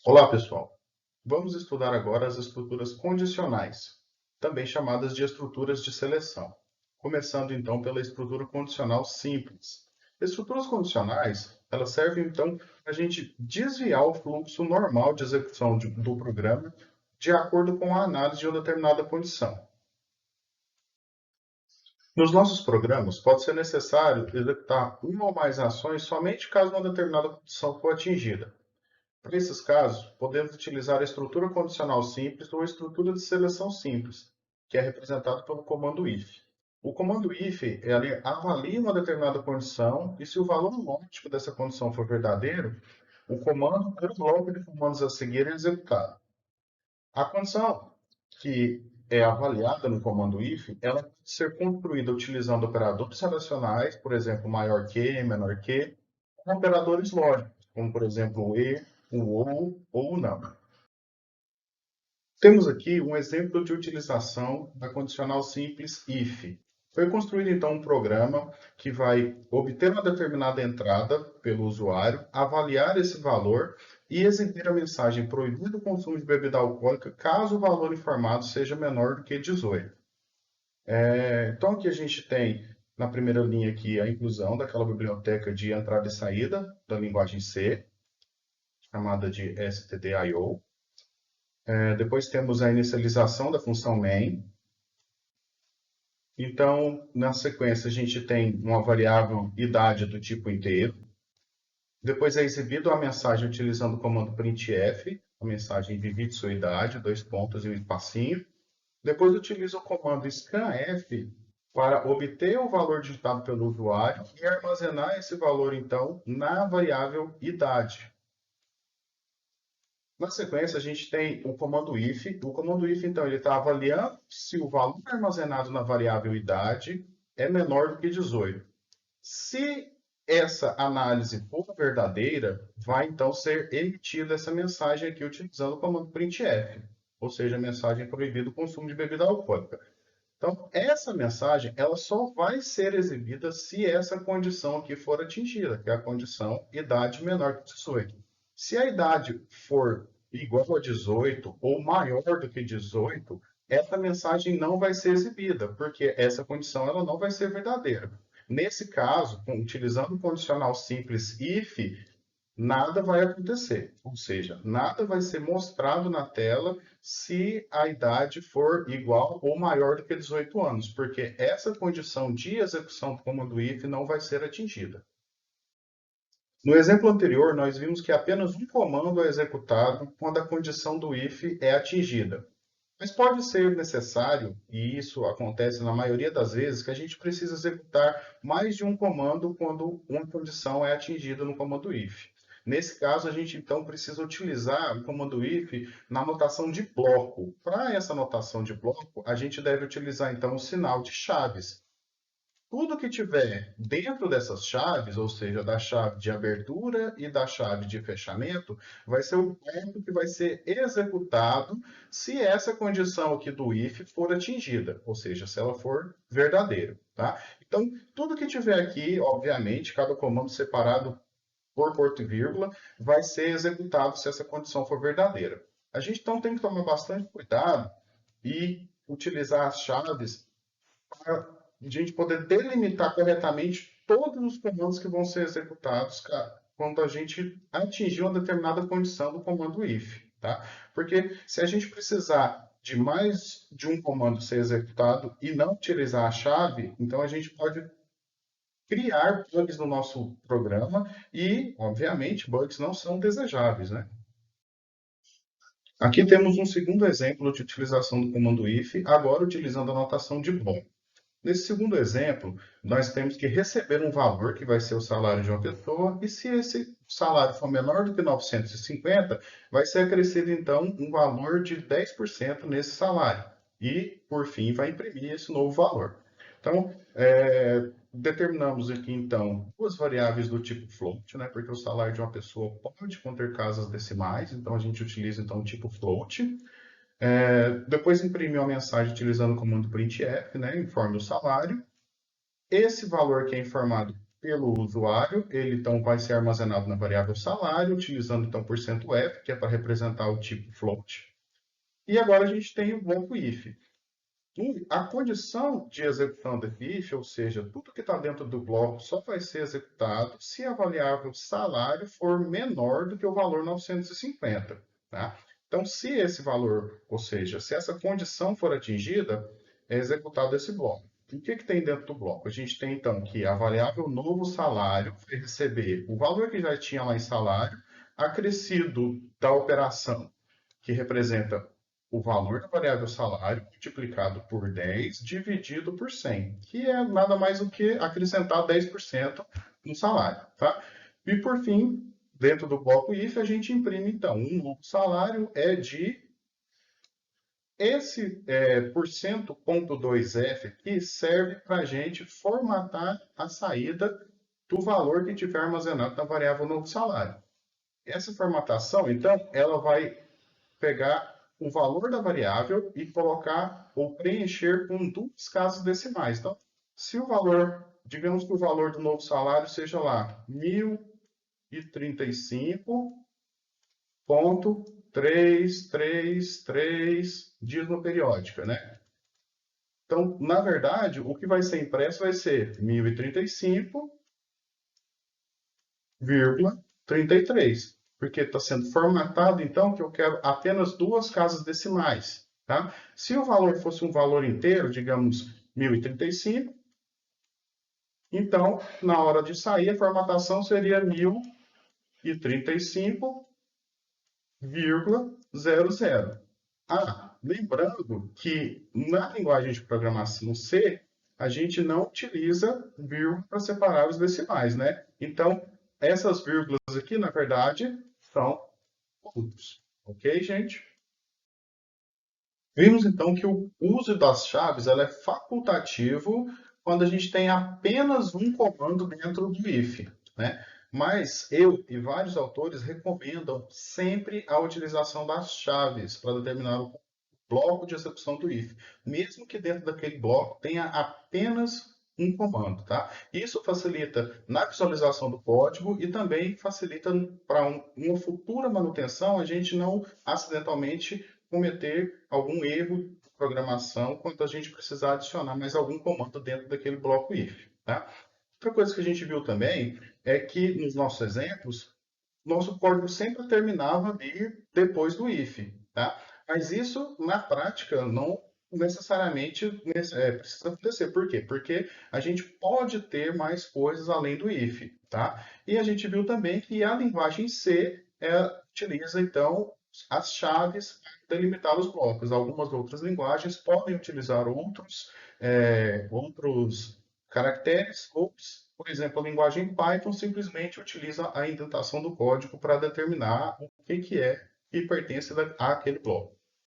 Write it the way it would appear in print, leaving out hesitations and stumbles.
Olá, pessoal. Vamos estudar agora as estruturas condicionais, também chamadas de estruturas de seleção. Começando então pela estrutura condicional simples. Estruturas condicionais, elas servem então para a gente desviar o fluxo normal de execução do programa de acordo com a análise de uma determinada condição. Nos nossos programas, pode ser necessário executar uma ou mais ações somente caso uma determinada condição for atingida. Para esses casos, podemos utilizar a estrutura condicional simples ou a estrutura de seleção simples, que é representada pelo comando if. O comando if ele avalia uma determinada condição e se o valor lógico dessa condição for verdadeiro, o comando ou o bloco de comandos a seguir é executado. A condição que é avaliada no comando if, ela pode ser construída utilizando operadores relacionais, por exemplo, maior que, menor que, com operadores lógicos, como por exemplo o e, ou o não. Temos aqui um exemplo de utilização da condicional simples if. Foi construído então um programa que vai obter uma determinada entrada pelo usuário, avaliar esse valor e exibir a mensagem proibido o consumo de bebida alcoólica caso o valor informado seja menor do que 18. Então aqui a gente tem na primeira linha aqui a inclusão daquela biblioteca de entrada e saída da linguagem C, chamada de stdio. Depois temos a inicialização da função main. Então, na sequência, a gente tem uma variável idade do tipo inteiro. Depois é exibido a mensagem utilizando o comando printf, a mensagem divide sua idade, dois pontos e um espacinho. Depois utiliza o comando scanf para obter o valor digitado pelo usuário e armazenar esse valor, então, na variável idade. Na sequência, a gente tem o comando if. O comando if, então, ele está avaliando se o valor armazenado na variável idade é menor do que 18. Se essa análise for verdadeira, vai então ser emitida essa mensagem aqui utilizando o comando printf, ou seja, a mensagem proibido o consumo de bebida alcoólica. Então, essa mensagem ela só vai ser exibida se essa condição aqui for atingida, que é a condição idade menor que 18. Se a idade for igual a 18 ou maior do que 18, essa mensagem não vai ser exibida, porque essa condição ela não vai ser verdadeira. Nesse caso, utilizando o condicional simples if, nada vai acontecer, ou seja, nada vai ser mostrado na tela se a idade for igual ou maior do que 18 anos, porque essa condição de execução do comando if não vai ser atingida. No exemplo anterior, nós vimos que apenas um comando é executado quando a condição do if é atingida. Mas pode ser necessário, e isso acontece na maioria das vezes, que a gente precisa executar mais de um comando quando uma condição é atingida no comando if. Nesse caso, a gente então precisa utilizar o comando if na notação de bloco. Para essa notação de bloco, a gente deve utilizar então o sinal de chaves. Tudo que tiver dentro dessas chaves, ou seja, da chave de abertura e da chave de fechamento, vai ser o bloco que vai ser executado se essa condição aqui do if for atingida, ou seja, se ela for verdadeira, tá? Então, tudo que tiver aqui, obviamente, cada comando separado por ponto e vírgula, vai ser executado se essa condição for verdadeira. A gente então tem que tomar bastante cuidado e utilizar as chaves para a gente poder delimitar corretamente todos os comandos que vão ser executados quando a gente atingir uma determinada condição do comando if. Tá? Porque se a gente precisar de mais de um comando ser executado e não utilizar a chave, então a gente pode criar bugs no nosso programa e, obviamente, bugs não são desejáveis. Né? Aqui temos um segundo exemplo de utilização do comando if, agora utilizando a notação de bloco. Nesse segundo exemplo, nós temos que receber um valor, que vai ser o salário de uma pessoa, e se esse salário for menor do que 950, vai ser acrescido, então, um valor de 10% nesse salário. E, por fim, vai imprimir esse novo valor. Então, determinamos aqui, então, duas variáveis do tipo float, né, porque o salário de uma pessoa pode conter casas decimais, então a gente utiliza, então, o tipo float. Depois imprimiu a mensagem utilizando o comando printf, né, informe o salário. Esse valor que é informado pelo usuário, ele então vai ser armazenado na variável salário, utilizando então %f, que é para representar o tipo float. E agora a gente tem o bloco if. A condição de execução desse if, ou seja, tudo que está dentro do bloco só vai ser executado se a variável salário for menor do que o valor 950. Tá? Então, se esse valor, ou seja, se essa condição for atingida, é executado esse bloco. O que tem dentro do bloco? A gente tem, então, que a variável novo salário vai receber o valor que já tinha lá em salário, acrescido da operação, que representa o valor da variável salário multiplicado por 10 dividido por 100, que é nada mais do que acrescentar 10% no salário. Tá? E, por fim, dentro do bloco if, a gente imprime, então, um novo salário é de esse %.2f aqui serve para a gente formatar a saída do valor que tiver armazenado na variável novo salário. Essa formatação, então, ela vai pegar o valor da variável e colocar ou preencher com duas casas decimais. Então, se o valor, digamos que o valor do novo salário seja lá 1035,333 dízimo periódica, né? Então, na verdade, o que vai ser impresso vai ser 1035,33, porque está sendo formatado, então, que eu quero apenas duas casas decimais. Tá? Se o valor fosse um valor inteiro, digamos 1035, então, na hora de sair, a formatação seria 1035,00. Lembrando que na linguagem de programação C, a gente não utiliza vírgula para separar os decimais, né? Então, essas vírgulas aqui, na verdade, são pontos. Ok, gente? Vimos então que o uso das chaves ela é facultativo quando a gente tem apenas um comando dentro do if, né? Mas eu e vários autores recomendam sempre a utilização das chaves para determinar o bloco de execução do if, mesmo que dentro daquele bloco tenha apenas um comando, tá? Isso facilita na visualização do código e também facilita para uma futura manutenção a gente não acidentalmente cometer algum erro de programação quando a gente precisar adicionar mais algum comando dentro daquele bloco if, tá? Outra coisa que a gente viu também é que nos nossos exemplos nosso código sempre terminava ali depois do if, tá? Mas isso, na prática, não necessariamente precisa acontecer. Por quê? Porque a gente pode ter mais coisas além do if, tá? E a gente viu também que a linguagem C utiliza, então, as chaves para delimitar os blocos. Algumas outras linguagens podem utilizar outros caracteres, ou, por exemplo, a linguagem Python simplesmente utiliza a indentação do código para determinar o que é que pertence àquele bloco.